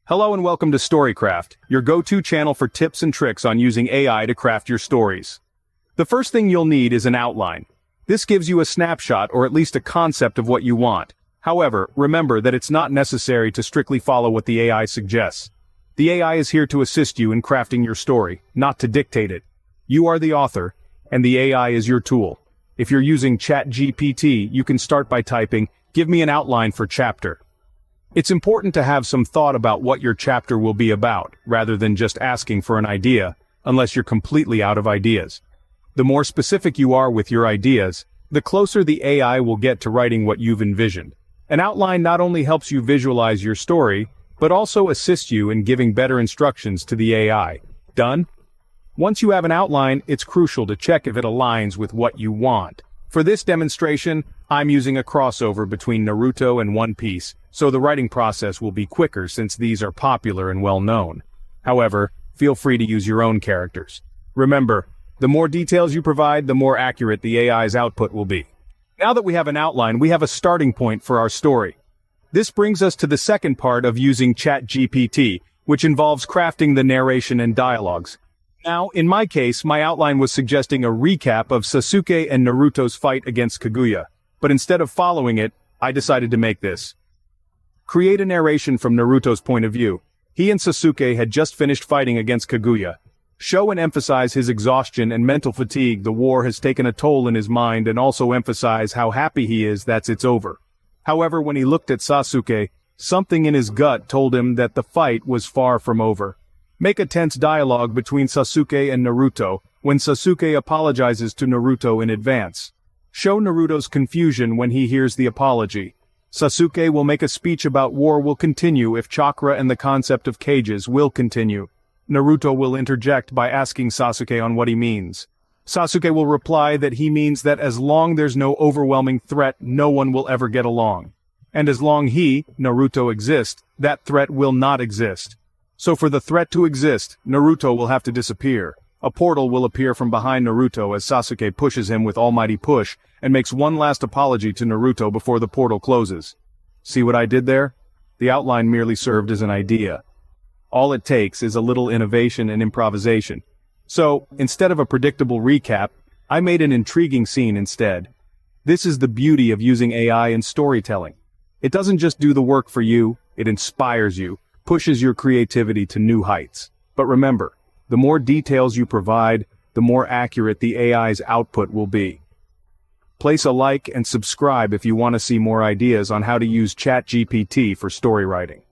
Hello and welcome to Storycraft, your go-to channel for tips and tricks on using AI to craft your stories. The first thing you'll need is an outline. This gives you a snapshot or at least a concept of what you want. However, remember that it's not necessary to strictly follow what the AI suggests. The AI is here to assist you in crafting your story, not to dictate it. You are the author, and the AI is your tool. If you're using ChatGPT, you can start by typing, "Give me an outline for chapter." It's important to have some thought about what your chapter will be about, rather than just asking for an idea, unless you're completely out of ideas. The more specific you are with your ideas, the closer the AI will get to writing what you've envisioned. An outline not only helps you visualize your story, but also assists you in giving better instructions to the AI. Done? Once you have an outline, it's crucial to check if it aligns with what you want. For this demonstration, I'm using a crossover between Naruto and One Piece, so the writing process will be quicker since these are popular and well-known. However, feel free to use your own characters. Remember, the more details you provide, the more accurate the AI's output will be. Now that we have an outline, we have a starting point for our story. This brings us to the second part of using ChatGPT, which involves crafting the narration and dialogues. Now, in my case, my outline was suggesting a recap of Sasuke and Naruto's fight against Kaguya, but instead of following it, I decided to make this. Create a narration from Naruto's point of view. He and Sasuke had just finished fighting against Kaguya. Show and emphasize his exhaustion and mental fatigue. The war has taken a toll in his mind, and also emphasize how happy he is that it's over. However, when he looked at Sasuke, something in his gut told him that the fight was far from over. Make a tense dialogue between Sasuke and Naruto, when Sasuke apologizes to Naruto in advance. Show Naruto's confusion when he hears the apology. Sasuke will make a speech about war will continue if chakra and the concept of cages will continue. Naruto will interject by asking Sasuke on what he means. Sasuke will reply that he means that as long there's no overwhelming threat, no one will ever get along. And as long he, Naruto, exists, that threat will not exist. So for the threat to exist, Naruto will have to disappear. A portal will appear from behind Naruto as Sasuke pushes him with almighty push, and makes one last apology to Naruto before the portal closes. See what I did there? The outline merely served as an idea. All it takes is a little innovation and improvisation. So, instead of a predictable recap, I made an intriguing scene instead. This is the beauty of using AI in storytelling. It doesn't just do the work for you, it inspires you, pushes your creativity to new heights. But remember, the more details you provide, the more accurate the AI's output will be. Place a like and subscribe if you want to see more ideas on how to use ChatGPT for story writing.